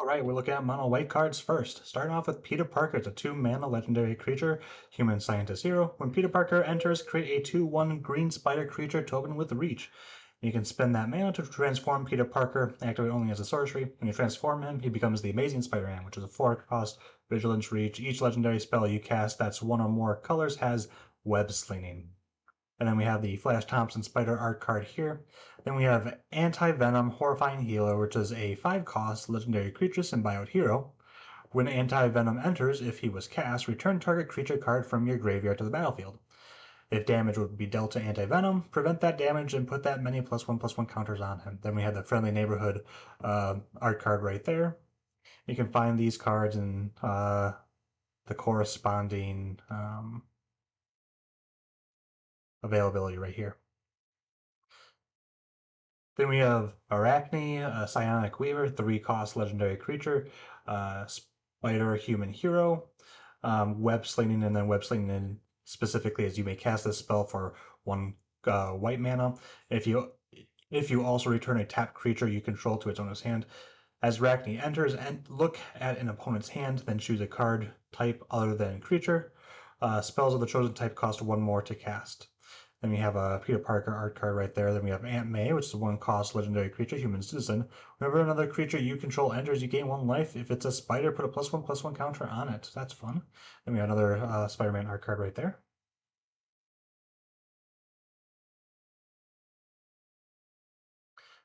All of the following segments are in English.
Alright, we're looking at mono white cards first. Starting off with Peter Parker. It's a 2-mana legendary creature, human scientist hero. When Peter Parker enters, create a 2/1 green spider creature token with reach. You can spend that mana to transform Peter Parker, activate only as a sorcery. When you transform him, he becomes the Amazing Spider-Man, which is a 4-cost vigilance reach. Each legendary spell you cast that's one or more colors has web slinging. And then we have the Flash Thompson Spider art card here. Then we have Anti-Venom Horrifying Healer, which is a 5-cost legendary creature symbiote hero. When Anti-Venom enters, if he was cast, return target creature card from your graveyard to the battlefield. If damage would be dealt to Anti-Venom, prevent that damage and put that many +1/+1 counters on him. Then we have the Friendly Neighborhood art card right there. You can find these cards in the corresponding availability right here. Then we have Arachne, a Psionic Weaver, 3-cost legendary creature, spider human hero, web slinging, and then web slinging specifically as you may cast this spell for 1 white mana. If you also return a tapped creature you control to its owner's hand, as Arachne enters, and look at an opponent's hand, then choose a card type other than creature. Spells of the chosen type cost 1 more to cast. Then we have a Peter Parker art card right there. Then we have Aunt May, which is a 1-cost legendary creature, human citizen. Whenever another creature you control enters, you gain 1 life. If it's a spider, put a +1/+1 counter on it. That's fun. Then we have another Spider-Man art card right there.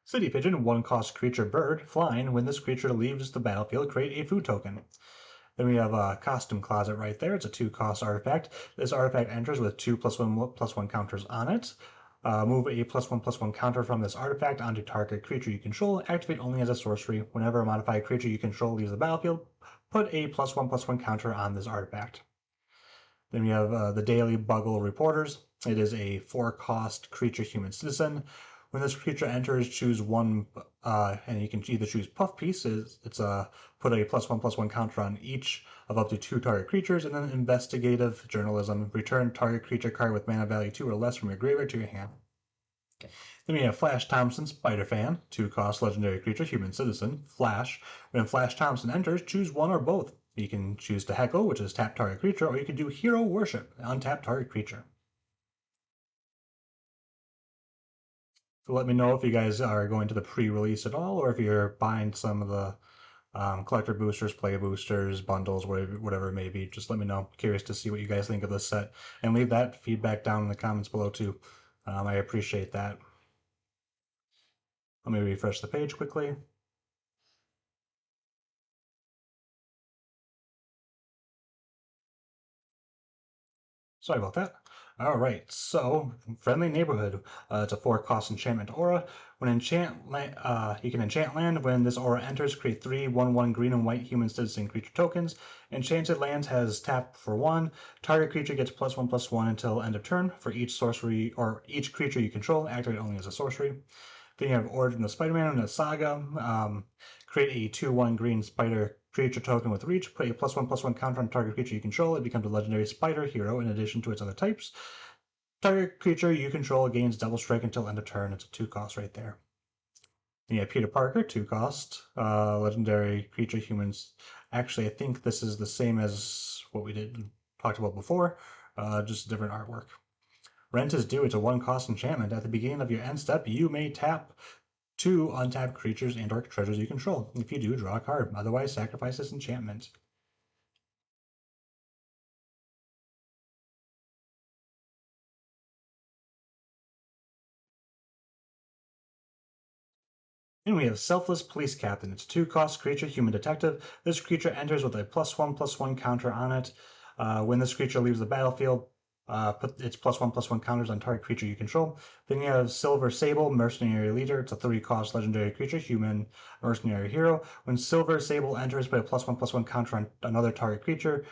City Pigeon, 1-cost creature bird, flying. When this creature leaves the battlefield, create a food token. Then we have a Costume Closet right there. It's a 2-cost artifact. This artifact enters with 2 +1/+1 counters on it. Move a +1/+1 counter from this artifact onto target creature you control. Activate only as a sorcery. Whenever a modified creature you control leaves the battlefield, put a +1/+1 counter on this artifact. Then we have the Daily Bugle Reporters. It is a 4-cost creature human citizen. When this creature enters, choose 1, and you can either choose Puff Piece. It's put a +1/+1 counter on each of up to 2 target creatures, and then Investigative Journalism. Return target creature card with mana value 2 or less from your graveyard to your hand. Then we have Flash Thompson, Spider-Fan, 2-cost legendary creature, human citizen. Flash. When Flash Thompson enters, choose 1 or both. You can choose to Heckle, which is tap target creature, or you can do Hero Worship, untap target creature. So let me know if you guys are going to the pre-release at all, or if you're buying some of the collector boosters, play boosters, bundles, whatever it may be. Just let me know. Curious to see what you guys think of this set, and leave that feedback down in the comments below too. I appreciate that. Let me refresh the page quickly. Sorry about that. All right, so Friendly Neighborhood. It's a 4-cost enchantment aura. When you can enchant land. When this aura enters, create 3 1/1 green and white human citizen creature tokens. Enchanted lands has tap for 1. Target creature gets +1/+1 until end of turn. For each sorcery or each creature you control, activate only as a sorcery. Then you have Origin of Spider-Man in the Saga. Create a 2/1 green spider creature token with reach. Put a +1/+1 counter on target creature you control. It becomes a legendary spider hero in addition to its other types. Target creature you control gains double strike until end of turn. It's a 2-cost right there. Then you have Peter Parker, 2-cost legendary creature humans. Actually, I think this is the same as what we talked about before, just different artwork. Rent is due. It's a 1-cost enchantment. At the beginning of your end step, you may tap 2 untapped creatures and or treasures you control. If you do, draw a card. Otherwise, sacrifice this enchantment. And we have Selfless Police Captain. It's a 2-cost creature, human detective. This creature enters with a +1/+1 counter on it. When this creature leaves the battlefield, put its +1/+1 counters on target creature you control. Then you have Silver Sable, Mercenary Leader. It's a 3-cost legendary creature, human mercenary hero. When Silver Sable enters, put a +1/+1 counter on another target creature.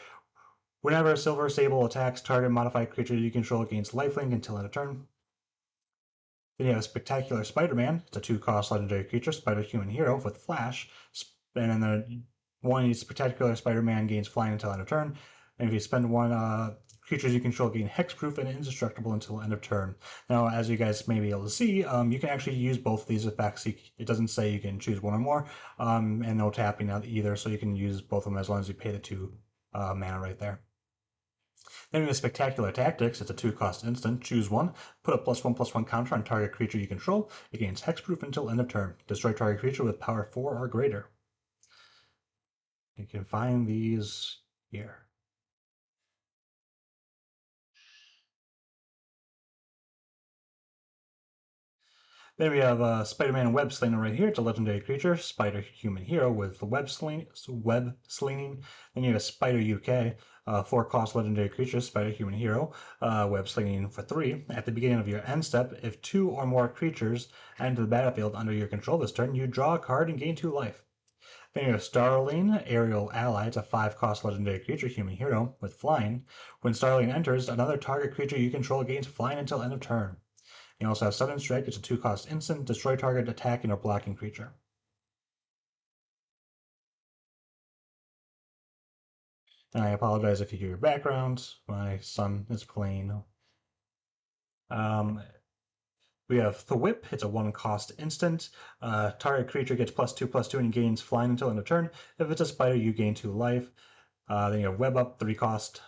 Whenever Silver Sable attacks target modified creature you control, it gains lifelink until end of turn. Then you have Spectacular Spider-Man. It's a 2-cost legendary creature, spider-human hero with flash. And then Spectacular Spider-Man gains flying until end of turn. And if you spend 1 creatures you control gain hexproof and indestructible until end of turn. Now, as you guys may be able to see, you can actually use both of these effects. It doesn't say you can choose one or more, and no tapping either, so you can use both of them as long as you pay the 2 mana right there. Then we have Spectacular Tactics. It's a 2-cost instant. Choose one. Put a +1/+1 counter on target creature you control. It gains hexproof until end of turn. Destroy target creature with power 4 or greater. You can find these here. Then we have Spider-Man Web Slinger right here. It's a legendary creature, Spider Human Hero with web slinging. Then you have Spider UK, 4-cost legendary creature, Spider Human Hero, web slinging for 3. At the beginning of your end step, if 2 or more creatures enter the battlefield under your control this turn, you draw a card and gain 2 life. Then you have Starling, Aerial Ally. It's a 5-cost legendary creature, Human Hero, with flying. When Starling enters, another target creature you control gains flying until end of turn. You also have Sudden Strike. It's a 2-cost instant. Destroy target attacking or blocking creature. And I apologize if you hear background. My son is playing. Um, we have the Whip. It's a 1-cost instant. Target creature gets +2/+2 and gains flying until end of turn. If it's a spider, you gain 2 life. Then you have Web Up, 3-cost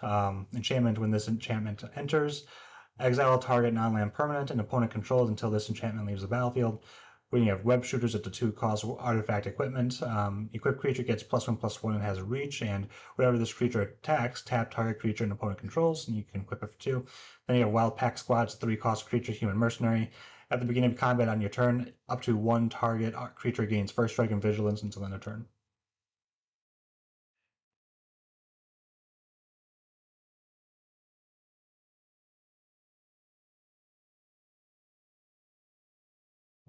enchantment. When this enchantment enters, exile target non-land permanent and opponent controls until this enchantment leaves the battlefield. When you have Web Shooters, it's a 2-cost artifact equipment. Equipped creature gets +1/+1 and has a reach, and whenever this creature attacks, tap target creature and opponent controls, and you can equip it for 2. Then you have Wild Pack Squad, it's a 3-cost creature, human mercenary. At the beginning of combat on your turn, up to 1 target creature gains first strike and vigilance until end of turn.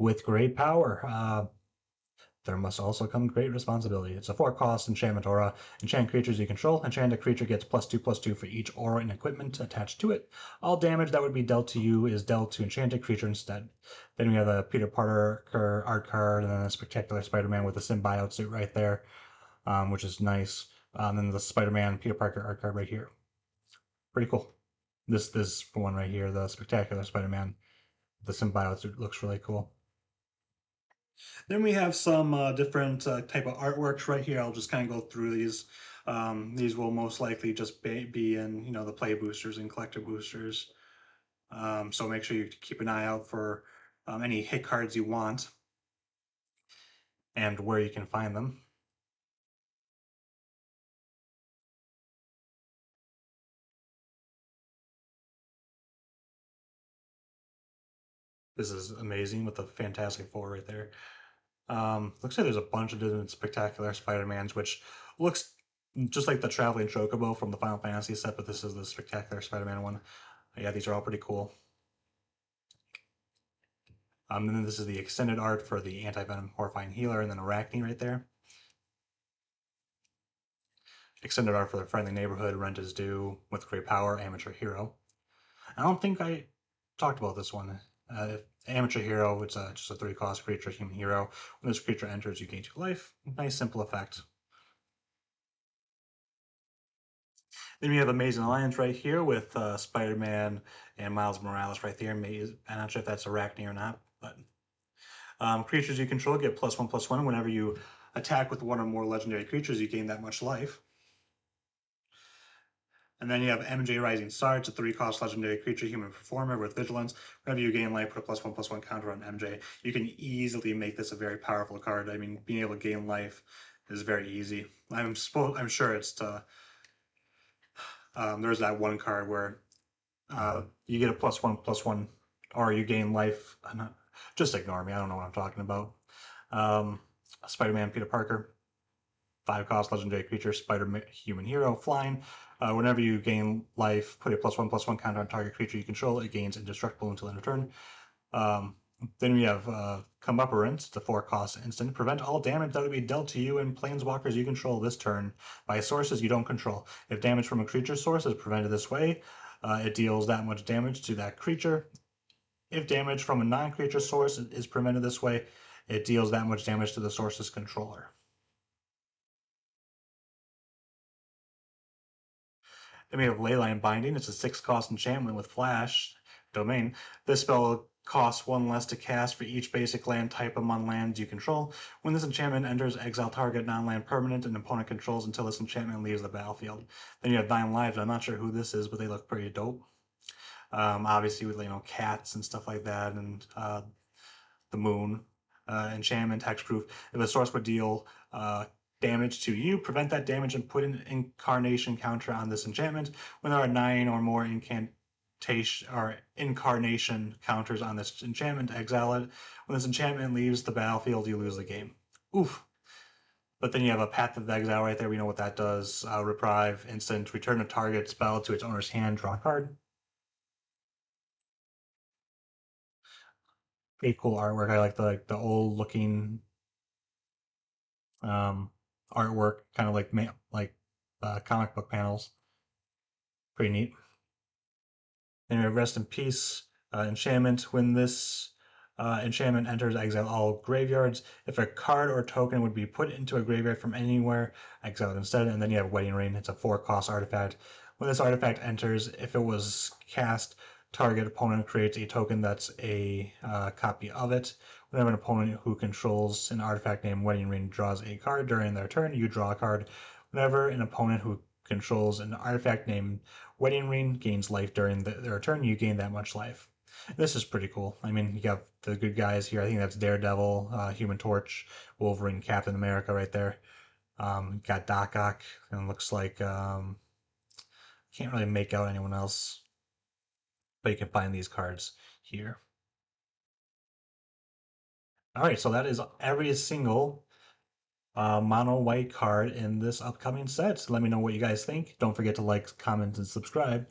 With great power, there must also come great responsibility. It's a 4-cost enchantment aura. Enchant creatures you control. Enchant a creature gets +2/+2 for each aura and equipment attached to it. All damage that would be dealt to you is dealt to enchanted creature instead. Then we have a Peter Parker art card and then a Spectacular Spider-Man with a symbiote suit right there, which is nice. Then the Spider-Man Peter Parker art card right here. Pretty cool. This one right here, the Spectacular Spider-Man, the symbiote suit looks really cool. Then we have some different type of artworks right here. I'll just kind of go through these. These will most likely just be in the play boosters and collector boosters. So make sure you keep an eye out for any hit cards you want and where you can find them. This is amazing with the Fantastic Four right there. Looks like there's a bunch of different Spectacular Spider-Mans, which looks just like the Traveling Chocobo from the Final Fantasy set, but this is the Spectacular Spider-Man one. Yeah, these are all pretty cool. And then this is the extended art for the Anti-Venom Horrifying Healer, and then Arachne right there. Extended art for the Friendly Neighborhood, Rent is Due, With Great Power, Amateur Hero. I don't think I talked about this one. Amateur Hero, it's just a 3-cost creature, human hero. When this creature enters, you gain 2 life. Nice, simple effect. Then we have Amazing Alliance right here with Spider-Man and Miles Morales right there. I'm not sure if that's Arachne or not, but creatures you control get +1/+1 whenever you attack with one or more legendary creatures. You gain that much life. And then you have MJ Rising Star. It's a 3-cost legendary creature, human performer with vigilance. Whenever you gain life, put a +1/+1 counter on MJ. You can easily make this a very powerful card. I mean, being able to gain life is very easy. I'm sure it's to. There's that one card where you get a +1/+1, or you gain life. Just ignore me. I don't know what I'm talking about. Spider-Man Peter Parker, 5-cost legendary creature, Spider-Human Hero, flying. Whenever you gain life, put a +1/+1 counter on target creature you control. It gains indestructible until end of turn. Then we have Comeuppance, the 4-cost instant. Prevent all damage that would be dealt to you and planeswalkers you control this turn by sources you don't control. If damage from a creature source is prevented this way, it deals that much damage to that creature. If damage from a non-creature source is prevented this way, it deals that much damage to the source's controller. Then we have Leyline Binding. It's a 6-cost enchantment with Flash domain. This spell costs 1 less to cast for each basic land type among lands you control. When this enchantment enters, exile target non-land permanent an opponent controls until this enchantment leaves the battlefield. Then you have 9 Lives. I'm not sure who this is, but they look pretty dope. Obviously with cats and stuff like that, and the moon. Enchantment, hexproof. If a source would deal damage to you, prevent that damage and put an incarnation counter on this enchantment. When there are 9 or more incarnation counters on this enchantment, exile it. When this enchantment leaves the battlefield, you lose the game. Oof. But then you have a Path of Exile right there. We know what that does. Reprieve, instant, return a target spell to its owner's hand, draw a card. Pretty cool artwork. I like the old looking artwork, kind of like comic book panels. Pretty neat. Then we have Rest in Peace enchantment. When this enchantment enters, exile all graveyards. If a card or token would be put into a graveyard from anywhere, exile it instead. And then you have Wedding Ring. It's a 4-cost artifact. When this artifact enters, if it was cast, target opponent creates a token that's a copy of it. Whenever an opponent who controls an artifact named Wedding Ring draws a card during their turn, you draw a card. Whenever an opponent who controls an artifact named Wedding Ring gains life during their turn, you gain that much life. This is pretty cool. I mean, you got the good guys here. I think that's Daredevil, Human Torch, Wolverine, Captain America right there. Got Doc Ock, and looks like can't really make out anyone else, but you can find these cards here. All right, so that is every single mono white card in this upcoming set. Let me know what you guys think. Don't forget to like, comment, and subscribe.